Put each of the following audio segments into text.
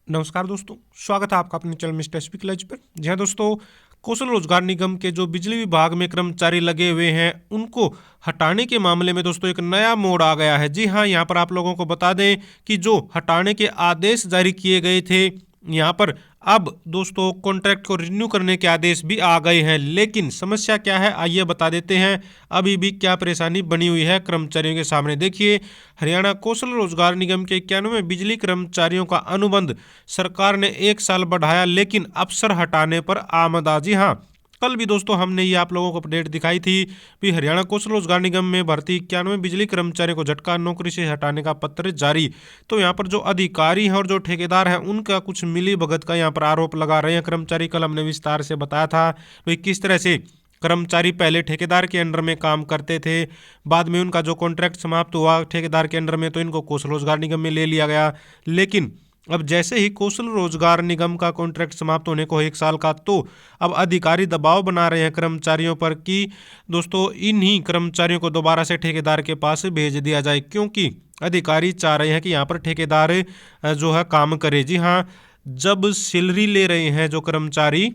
नमस्कार दोस्तों, स्वागत है आपका अपने चैनल मिस्टर स्पीक लॉन्च पर। जी हाँ दोस्तों, कौशल रोजगार निगम के जो बिजली विभाग में कर्मचारी लगे हुए हैं उनको हटाने के मामले में दोस्तों एक नया मोड़ आ गया है। जी हाँ, यहाँ पर आप लोगों को बता दें कि जो हटाने के आदेश जारी किए गए थे, यहाँ पर अब दोस्तों कॉन्ट्रैक्ट को रिन्यू करने के आदेश भी आ गए हैं। लेकिन समस्या क्या है, आइए बता देते हैं। अभी भी क्या परेशानी बनी हुई है कर्मचारियों के सामने, देखिए। हरियाणा कौशल रोजगार निगम के 91 बिजली कर्मचारियों का अनुबंध सरकार ने 1 साल बढ़ाया, लेकिन अफसर हटाने पर आमदा। जी हाँ, कल भी दोस्तों हमने ये आप लोगों को अपडेट दिखाई थी भी हरियाणा कौशल रोजगार निगम में भर्ती 91 बिजली कर्मचारियों को झटका, नौकरी से हटाने का पत्र जारी। तो यहाँ पर जो अधिकारी हैं और जो ठेकेदार हैं उनका कुछ मिली भगत का यहाँ पर आरोप लगा रहे हैं कर्मचारी। कल हमने विस्तार से बताया था भाई किस तरह से कर्मचारी पहले ठेकेदार के अंडर में काम करते थे, बाद में उनका जो कॉन्ट्रैक्ट समाप्त हुआ ठेकेदार के अंडर में तो इनको कौशल रोजगार निगम में ले लिया गया। लेकिन अब जैसे ही कौशल रोजगार निगम का कॉन्ट्रैक्ट समाप्त होने को 1 साल का, तो अब अधिकारी दबाव बना रहे हैं कर्मचारियों पर कि दोस्तों इन्हीं कर्मचारियों को दोबारा से ठेकेदार के पास भेज दिया जाए, क्योंकि अधिकारी चाह रहे हैं कि यहाँ पर ठेकेदार जो है काम करे। जी हाँ, जब सैलरी ले रहे हैं जो कर्मचारी,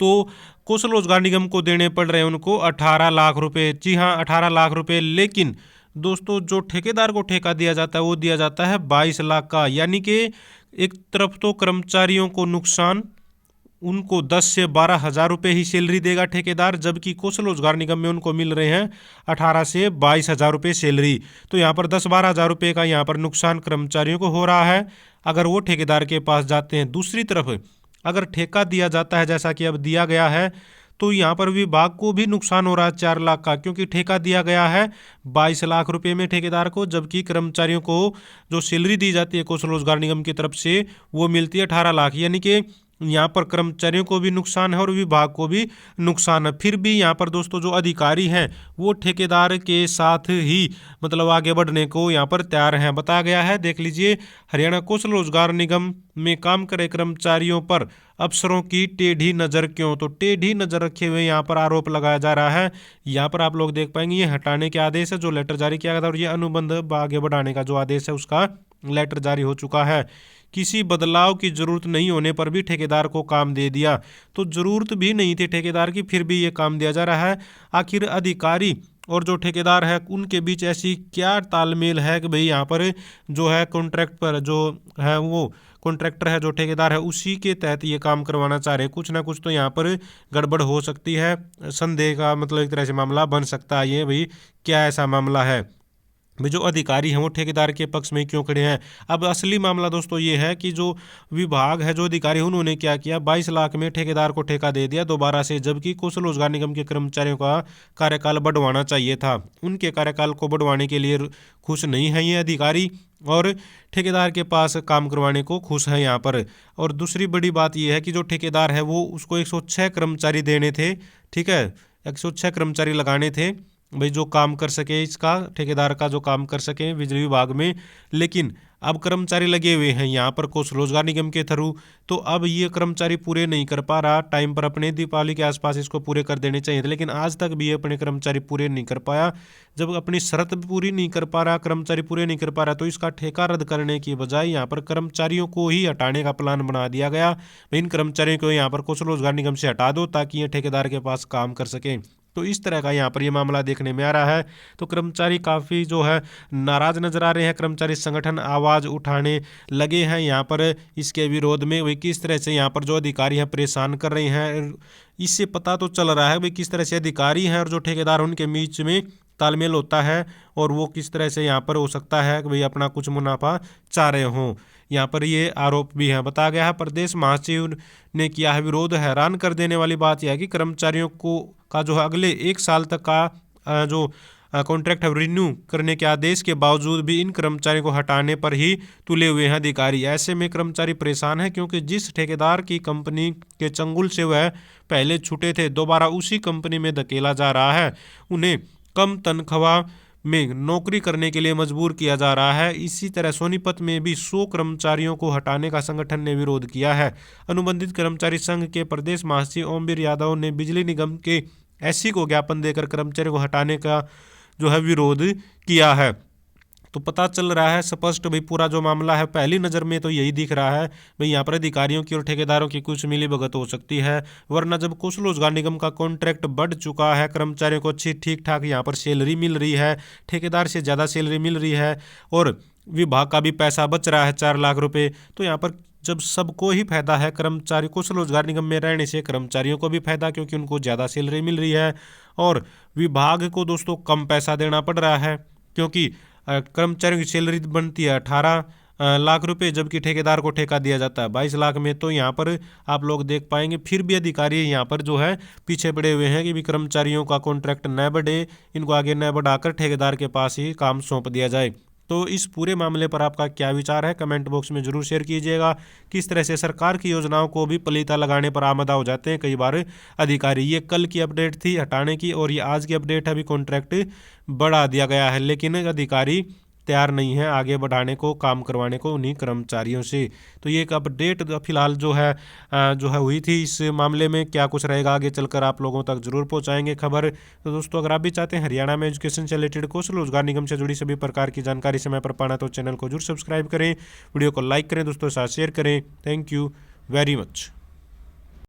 तो कौशल रोजगार निगम को देने पड़ रहे हैं उनको 18 लाख रुपए। जी हाँ, 18 लाख रुपए। लेकिन दोस्तों जो ठेकेदार को ठेका दिया जाता है वो दिया जाता है 22 लाख का। यानी कि एक तरफ तो कर्मचारियों को नुकसान, उनको 10 से 12 हज़ार रुपये ही सैलरी देगा ठेकेदार, जबकि कौशल रोजगार निगम में उनको मिल रहे हैं 18 से 22 हज़ार रुपये सैलरी। तो यहाँ पर 10-12 हज़ार रुपये का यहाँ पर नुकसान कर्मचारियों को हो रहा है अगर वो ठेकेदार के पास जाते हैं। दूसरी तरफ अगर ठेका दिया जाता है जैसा कि अब दिया गया है, तो यहाँ पर विभाग को भी नुकसान हो रहा है 4 लाख का, क्योंकि ठेका दिया गया है 22 लाख रुपए में ठेकेदार को, जबकि कर्मचारियों को जो सैलरी दी जाती है कौशल रोजगार निगम की तरफ से वो मिलती है 18 लाख। यानी कि यहाँ पर कर्मचारियों को भी नुकसान है और विभाग को भी नुकसान है। फिर भी यहाँ पर दोस्तों जो अधिकारी हैं वो ठेकेदार के साथ ही मतलब आगे बढ़ने को यहाँ पर तैयार हैं, बताया गया है। देख लीजिए, हरियाणा कौशल रोजगार निगम में काम करे कर्मचारियों पर अफसरों की टेढ़ी नज़र क्यों, तो टेढ़ी नज़र रखे हुए यहाँ पर आरोप लगाया जा रहा है। यहाँ पर आप लोग देख पाएंगे ये हटाने के आदेश है जो लेटर जारी किया गया था, और ये अनुबंध आगे बढ़ाने का जो आदेश है उसका लेटर जारी हो चुका है। किसी बदलाव की जरूरत नहीं होने पर भी ठेकेदार को काम दे दिया, तो जरूरत भी नहीं थी ठेकेदार की, फिर भी ये काम दिया जा रहा है। आखिर अधिकारी और जो ठेकेदार है उनके बीच ऐसी क्या तालमेल है कि भाई यहाँ पर जो है कॉन्ट्रैक्ट पर जो है वो कॉन्ट्रैक्टर है जो ठेकेदार है उसी के तहत ये काम करवाना चाह रहे हैं। कुछ ना कुछ तो यहाँ पर गड़बड़ हो सकती है, संदेह का मतलब एक तरह से मामला बन सकता है। ये भाई क्या ऐसा मामला है, भाई जो अधिकारी हैं वो ठेकेदार के पक्ष में क्यों खड़े हैं। अब असली मामला दोस्तों ये है कि जो विभाग है, जो अधिकारी उन्होंने क्या किया, 22 लाख में ठेकेदार को ठेका दे दिया दोबारा से, जबकि कौशल रोजगार निगम के कर्मचारियों का कार्यकाल बढ़वाना चाहिए था। उनके कार्यकाल को बढ़वाने के लिए खुश नहीं है ये अधिकारी, और ठेकेदार के पास काम करवाने को खुश है यहाँ पर। और दूसरी बड़ी बात यह है कि जो ठेकेदार है वो उसको 106 कर्मचारी देने थे, ठीक है, 106 कर्मचारी लगाने थे भाई जो काम कर सके, इसका ठेकेदार का जो काम कर सके बिजली विभाग में। लेकिन अब कर्मचारी लगे हुए हैं यहाँ पर कौशल रोजगार निगम के थ्रू, तो अब ये कर्मचारी पूरे नहीं कर पा रहा टाइम पर, अपने दीपावली के आसपास इसको पूरे कर देने चाहिए थे, लेकिन आज तक भी ये अपने कर्मचारी पूरे नहीं कर पाया। जब अपनी शर्त पूरी नहीं कर पा रहा, कर्मचारी पूरे नहीं कर पा रहा, तो इसका ठेका रद्द करने की बजाय यहाँ पर कर्मचारियों को ही हटाने का प्लान बना दिया गया। इन कर्मचारियों को यहाँ पर कौशल रोजगार निगम से हटा दो ताकि ये ठेकेदार के पास काम कर सकें। तो इस तरह का यहाँ पर ये मामला देखने में आ रहा है। तो कर्मचारी काफ़ी जो है नाराज नजर आ रहे हैं, कर्मचारी संगठन आवाज़ उठाने लगे हैं यहाँ पर इसके विरोध में। वही किस तरह से यहाँ पर जो अधिकारी हैं परेशान कर रहे हैं, इससे पता तो चल रहा है भाई किस तरह से अधिकारी हैं और जो ठेकेदार उनके बीच में तालमेल होता है, और वो किस तरह से यहाँ पर हो सकता है कि भाई अपना कुछ मुनाफा चाह रहे हों। यहाँ पर ये आरोप भी है, बताया गया है। प्रदेश महासचिव ने किया है विरोध। हैरान कर देने वाली बात यह है कि कर्मचारियों को का जो है अगले 1 साल तक का जो कॉन्ट्रैक्ट रिन्यू करने के आदेश के बावजूद भी इन कर्मचारियों को हटाने पर ही तुले हुए हैं अधिकारी। ऐसे में कर्मचारी परेशान है, क्योंकि जिस ठेकेदार की कंपनी के चंगुल से वह पहले छूटे थे दोबारा उसी कंपनी में धकेला जा रहा है। उन्हें कम तनख्वाह में नौकरी करने के लिए मजबूर किया जा रहा है। इसी तरह सोनीपत में भी 100 कर्मचारियों को हटाने का संगठन ने विरोध किया है। अनुबंधित कर्मचारी संघ के प्रदेश महासचिव ओमवीर यादव ने बिजली निगम के एससी को ज्ञापन देकर कर्मचारियों को हटाने का जो है विरोध किया है। तो पता चल रहा है स्पष्ट भाई पूरा जो मामला है पहली नज़र में तो यही दिख रहा है भाई यहाँ पर अधिकारियों की और ठेकेदारों की कुछ मिलीभगत हो सकती है। वरना जब कौशल रोजगार निगम का कॉन्ट्रैक्ट बढ़ चुका है, कर्मचारियों को अच्छी ठीक ठाक यहाँ पर सैलरी मिल रही है, ठेकेदार से ज़्यादा सैलरी मिल रही है और विभाग का भी पैसा बच रहा है 4 लाख रुपए, तो यहाँ पर जब सबको ही फायदा है, कर्मचारी कौशल रोजगार निगम में रहने से कर्मचारियों को भी फायदा क्योंकि उनको ज़्यादा सैलरी मिल रही है और विभाग को दोस्तों कम पैसा देना पड़ रहा है क्योंकि कर्मचारियों की सैलरी बनती है 18 लाख रुपए, जबकि ठेकेदार को ठेका दिया जाता है 22 लाख में। तो यहाँ पर आप लोग देख पाएंगे फिर भी अधिकारी यहाँ पर जो है पीछे पड़े हुए हैं कि भी कर्मचारियों का कॉन्ट्रैक्ट न बढ़े, इनको आगे न बढ़ाकर ठेकेदार के पास ही काम सौंप दिया जाए। तो इस पूरे मामले पर आपका क्या विचार है, कमेंट बॉक्स में जरूर शेयर कीजिएगा। किस तरह से सरकार की योजनाओं को भी पलीता लगाने पर आमदा हो जाते हैं कई बार अधिकारी। ये कल की अपडेट थी हटाने की और ये आज की अपडेट है, अभी कॉन्ट्रैक्ट बढ़ा दिया गया है लेकिन अधिकारी तैयार नहीं है आगे बढ़ाने को, काम करवाने को उन्हीं कर्मचारियों से। तो ये एक अपडेट फिलहाल जो है हुई थी इस मामले में। क्या कुछ रहेगा आगे चलकर आप लोगों तक जरूर पहुंचाएंगे खबर। तो दोस्तों अगर आप भी चाहते हैं हरियाणा में एजुकेशन से रिलेटेड कौशल रोजगार निगम से जुड़ी सभी प्रकार की जानकारी समय पर पाना तो चैनल को जरूर सब्सक्राइब करें, वीडियो को लाइक करें, दोस्तों के साथ शेयर करें। Thank you very much.